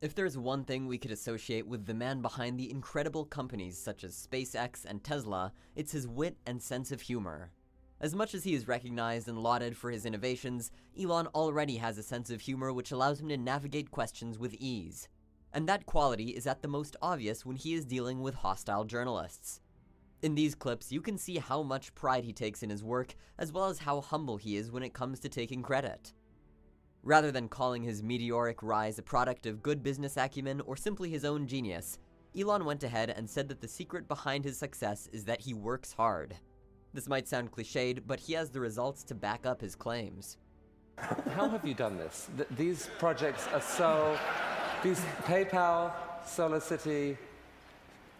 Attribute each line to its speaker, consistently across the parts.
Speaker 1: If there's one thing we could associate with the man behind the incredible companies such as SpaceX and Tesla, it's his wit and sense of humor. As much as he is recognized and lauded for his innovations, Elon already has a sense of humor which allows him to navigate questions with ease. And that quality is at the most obvious when he is dealing with hostile journalists. In these clips, you can see how much pride he takes in his work, as well as how humble he is when it comes to taking credit. Rather than calling his meteoric rise a product of good business acumen or simply his own genius, Elon went ahead and said that the secret behind his success is that he works hard. This might sound cliched, but he has the results to back up his claims.
Speaker 2: How have you done this? These projects are so... These PayPal, SolarCity,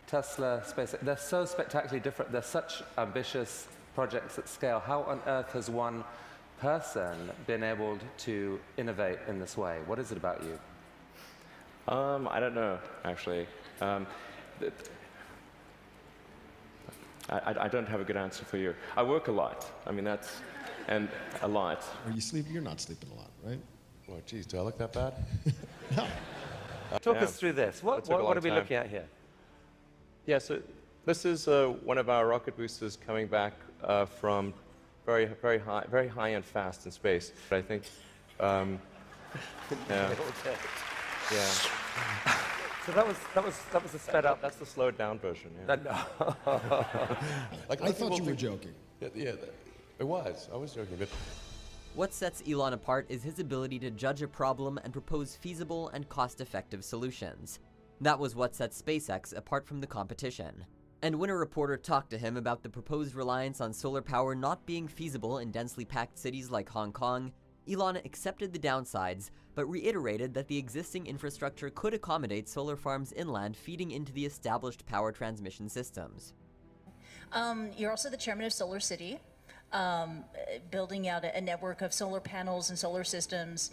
Speaker 2: Tesla, SpaceX, they're so spectacularly different. They're such ambitious projects at scale. How on earth has one person been able to innovate in this way? What is it about you?
Speaker 3: I don't know, actually. I don't have a good answer for you. I work a lot. I mean, and a lot.
Speaker 4: Are you sleeping? You're not sleeping a lot, right?
Speaker 5: Oh, geez, do I look that bad?
Speaker 4: No.
Speaker 2: Talk us through this. What are we looking at here?
Speaker 3: Yeah, so this is one of our rocket boosters coming back from very high and fast in space. I think, yeah.
Speaker 2: So that was a sped up.
Speaker 3: That's the slowed down version. Yeah.
Speaker 4: Like, I thought you were joking.
Speaker 5: Yeah, it was. I was joking, but
Speaker 1: What sets Elon apart is his ability to judge a problem and propose feasible and cost-effective solutions. That was what set SpaceX apart from the competition. And when a reporter talked to him about the proposed reliance on solar power not being feasible in densely packed cities like Hong Kong, Elon accepted the downsides, but reiterated that the existing infrastructure could accommodate solar farms inland feeding into the established power transmission systems.
Speaker 6: You're also the chairman of SolarCity, building out a network of solar panels and solar systems.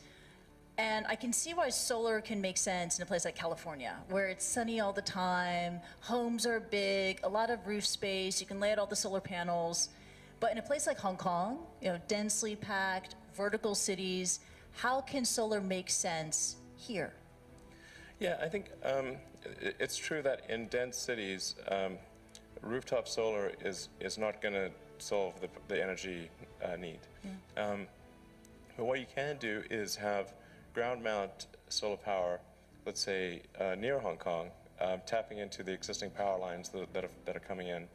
Speaker 6: And I can see why solar can make sense in a place like California, where it's sunny all the time, homes are big, a lot of roof space, you can lay out all the solar panels. But in a place like Hong Kong, densely packed, vertical cities, how can solar make sense here?
Speaker 7: Yeah, I think it's true that in dense cities, rooftop solar is not going to solve the energy need. But what you can do is have ground mount solar power, let's say near Hong Kong, tapping into the existing power lines that are coming in.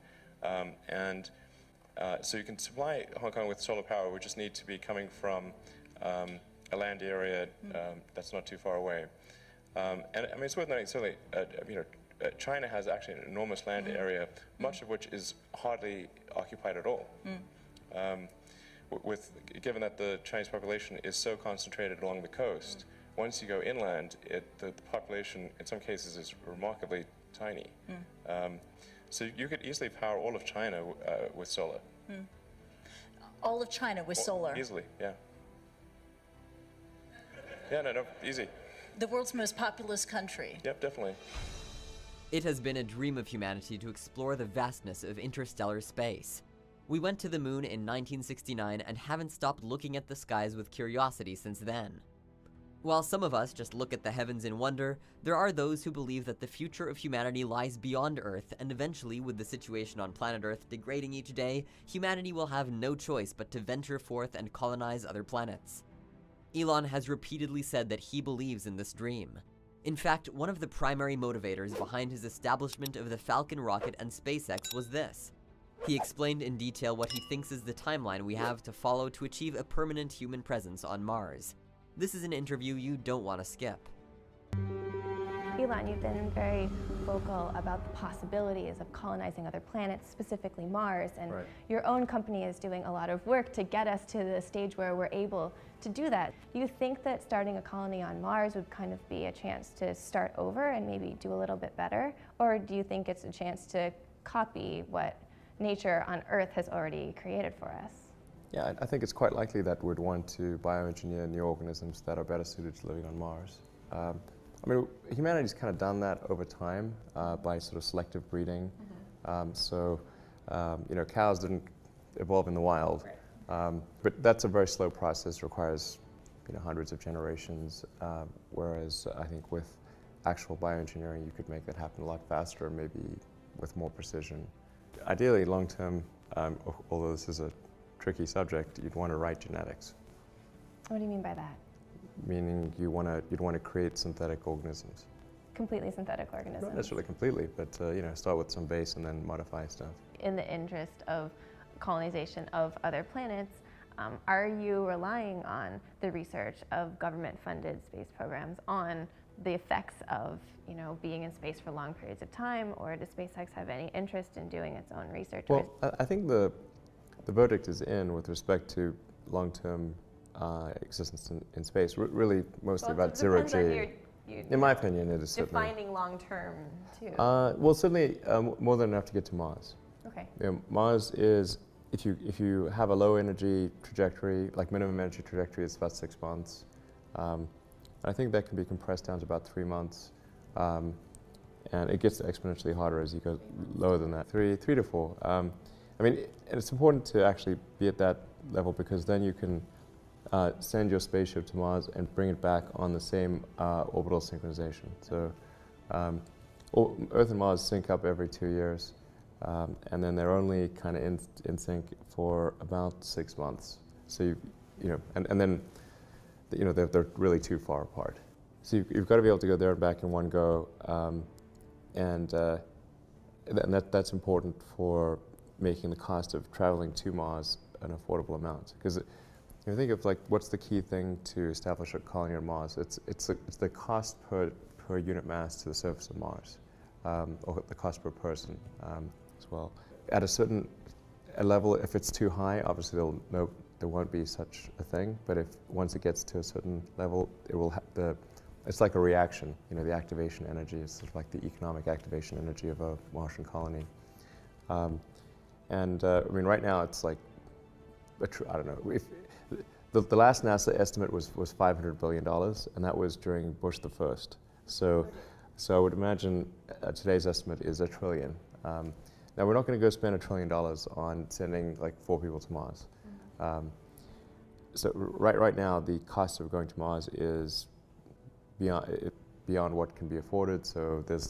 Speaker 7: So you can supply Hong Kong with solar power, we just need to be coming from a land area that's not too far away. And I mean, it's worth noting, certainly, China has actually an enormous land area, much of which is hardly occupied at all. Given that the Chinese population is so concentrated along the coast, once you go inland, the population in some cases is remarkably tiny. So you could easily power all of China with solar.
Speaker 6: All of China with solar?
Speaker 7: Easily, yeah. Yeah, no, easy.
Speaker 6: The world's most populous country.
Speaker 7: Yep, definitely.
Speaker 1: It has been a dream of humanity to explore the vastness of interstellar space. We went to the moon in 1969 and haven't stopped looking at the skies with curiosity since then. While some of us just look at the heavens in wonder, there are those who believe that the future of humanity lies beyond Earth, and eventually, with the situation on planet Earth degrading each day, humanity will have no choice but to venture forth and colonize other planets. Elon has repeatedly said that he believes in this dream. In fact, one of the primary motivators behind his establishment of the Falcon rocket and SpaceX was this. He explained in detail what he thinks is the timeline we have to follow to achieve a permanent human presence on Mars. This is an interview you don't want to skip.
Speaker 8: Elon, you've been very vocal about the possibilities of colonizing other planets, specifically Mars, and your own company is doing a lot of work to get us to the stage where we're able to do that. Do you think that starting a colony on Mars would kind of be a chance to start over and maybe do a little bit better? Or do you think it's a chance to copy what nature on Earth has already created for us?
Speaker 5: yeah, I think it's quite likely that we'd want to bioengineer new organisms that are better suited to living on Mars. I mean, humanity's kind of done that over time by sort of selective breeding. You know, cows didn't evolve in the wild, but that's a very slow process, requires, you know, hundreds of generations, whereas I think with actual bioengineering, you could make that happen a lot faster, maybe with more precision. Ideally, long term, although this is a tricky subject, you'd want to write genetics.
Speaker 8: What do you mean by that?
Speaker 5: Meaning you'd want to create synthetic organisms.
Speaker 8: Completely synthetic organisms?
Speaker 5: Not necessarily completely, but start with some base and then modify stuff.
Speaker 8: In the interest of colonization of other planets, are you relying on the research of government-funded space programs on the effects of, being in space for long periods of time, or does SpaceX have any interest in doing its own research?
Speaker 5: Well, I think the verdict is in with respect to long-term existence in space, really mostly about zero-G. In my opinion, it is certainly.
Speaker 8: Defining long-term, too.
Speaker 5: Well, certainly more than enough to get to Mars.
Speaker 8: Okay.
Speaker 5: Mars is, if you have a low energy trajectory, like minimum energy trajectory is about 6 months. I think that can be compressed down to about 3 months. And it gets exponentially harder as you go lower than that, 3 to 4. And it's important to actually be at that level because then you can send your spaceship to Mars and bring it back on the same orbital synchronization. So Earth and Mars sync up every 2 years, and then they're only kind of in sync for about 6 months. So and then they're really too far apart. So you've got to be able to go there and back in one go, and that's important for making the cost of traveling to Mars an affordable amount. Because if you think of what's the key thing to establish a colony on Mars, it's the cost per unit mass to the surface of Mars, or the cost per person as well. At a certain level, if it's too high, obviously there won't be such a thing. But once it gets to a certain level, it will it's like a reaction. The activation energy is sort of like the economic activation energy of a Martian colony. Right now it's like I don't know. If the last NASA estimate was $500 billion, and that was during Bush the First. So I would imagine today's estimate is $1 trillion. Now we're not going to go spend $1 trillion on sending 4 people to Mars. So right now the cost of going to Mars is beyond what can be afforded. So that's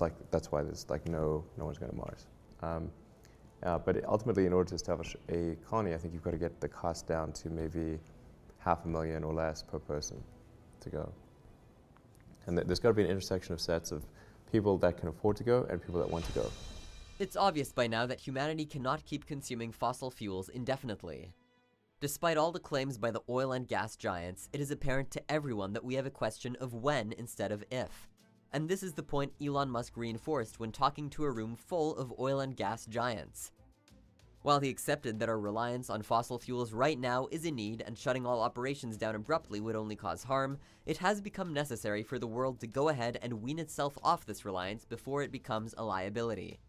Speaker 5: why there's no one's going to Mars. But ultimately, in order to establish a colony, I think you've got to get the cost down to maybe $500,000 or less per person to go. And there's got to be an intersection of sets of people that can afford to go and people that want to go.
Speaker 1: It's obvious by now that humanity cannot keep consuming fossil fuels indefinitely. Despite all the claims by the oil and gas giants, it is apparent to everyone that we have a question of when instead of if. And this is the point Elon Musk reinforced when talking to a room full of oil and gas giants. While he accepted that our reliance on fossil fuels right now is in need and shutting all operations down abruptly would only cause harm, it has become necessary for the world to go ahead and wean itself off this reliance before it becomes a liability.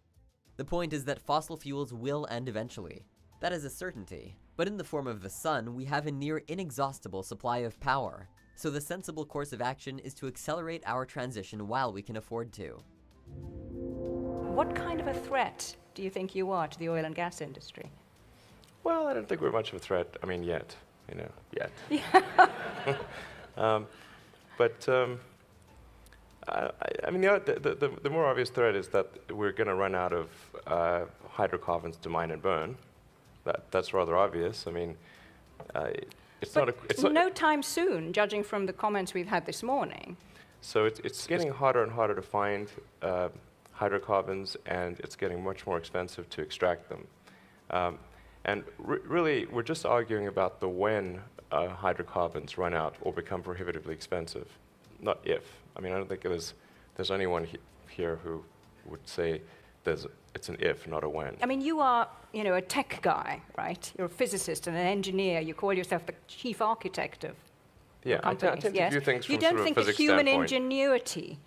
Speaker 1: The point is that fossil fuels will end eventually. That is a certainty. But in the form of the sun, we have a near inexhaustible supply of power. So the sensible course of action is to accelerate our transition while we can afford to.
Speaker 9: What kind of a threat do you think you are to the oil and gas industry?
Speaker 7: Well, I don't think we're much of a threat. Yet. Yet. The more obvious threat is that we're going to run out of hydrocarbons to mine and burn. That's rather obvious. It's not
Speaker 9: no time soon, judging from the comments we've had this morning.
Speaker 7: So it's getting harder and harder to find hydrocarbons, and it's getting much more expensive to extract them. Really, we're just arguing about the when hydrocarbons run out or become prohibitively expensive, not if. I don't think there's anyone here who would say it's an if, not a when.
Speaker 9: You are, a tech guy, right? You're a physicist and an engineer. You call yourself the chief architect of companies.
Speaker 7: I tend to view things from
Speaker 9: You don't
Speaker 7: sort of
Speaker 9: think
Speaker 7: a
Speaker 9: that
Speaker 7: physics
Speaker 9: human
Speaker 7: standpoint.
Speaker 9: ingenuity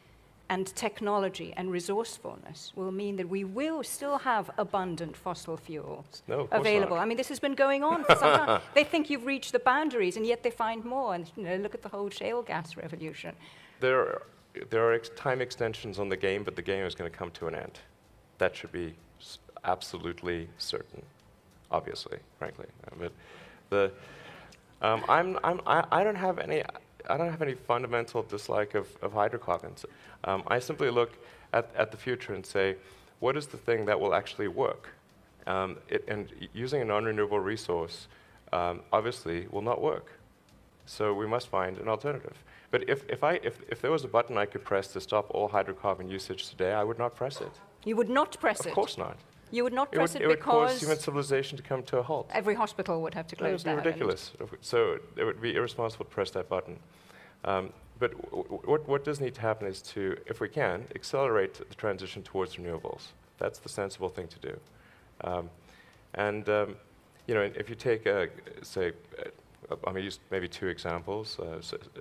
Speaker 9: and technology and resourcefulness will mean that we will still have abundant fossil fuels
Speaker 7: No, of course
Speaker 9: available?
Speaker 7: not.
Speaker 9: This has been going on for some time. They think you've reached the boundaries, and yet they find more. And look at the whole shale gas revolution.
Speaker 7: There are time extensions on the game, but the game is going to come to an end. That should be absolutely certain, obviously, frankly. I don't have any I don't have any fundamental dislike of hydrocarbons. I simply look at the future and say, what is the thing that will actually work? And using a non-renewable resource obviously will not work. So we must find an alternative. But if there was a button I could press to stop all hydrocarbon usage today, I would not press it.
Speaker 9: You would not press it?
Speaker 7: Of course not.
Speaker 9: You would not press it
Speaker 7: would cause
Speaker 9: because
Speaker 7: human civilization to come to a halt.
Speaker 9: every hospital would have to
Speaker 7: That would
Speaker 9: close
Speaker 7: be
Speaker 9: down.
Speaker 7: ridiculous. So it would be irresponsible to press that button. But what does need to happen is to, if we can, accelerate the transition towards renewables. That's the sensible thing to do. You know, if you take, say, I'm going to use maybe two examples.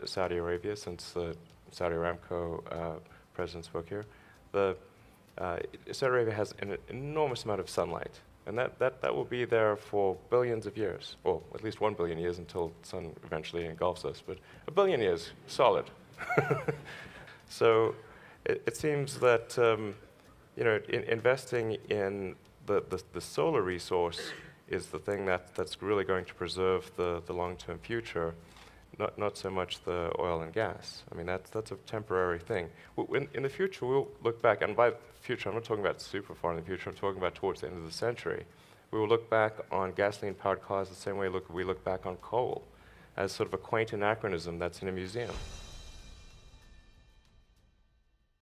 Speaker 7: Saudi Arabia, since the Saudi Aramco president spoke here, Saudi Arabia has an enormous amount of sunlight, and that will be there for billions of years, or at least 1 billion years until the sun eventually engulfs us, but 1 billion years, solid. So it seems that you know, investing in the solar resource is the thing that's really going to preserve the long-term future, not so much the oil and gas. I mean, that's a temporary thing. In the future, we'll look back, and by future, I'm not talking about super far in the future, I'm talking about towards the end of the century. We will look back on gasoline-powered cars the same way we look back on coal, as sort of a quaint anachronism that's in a museum.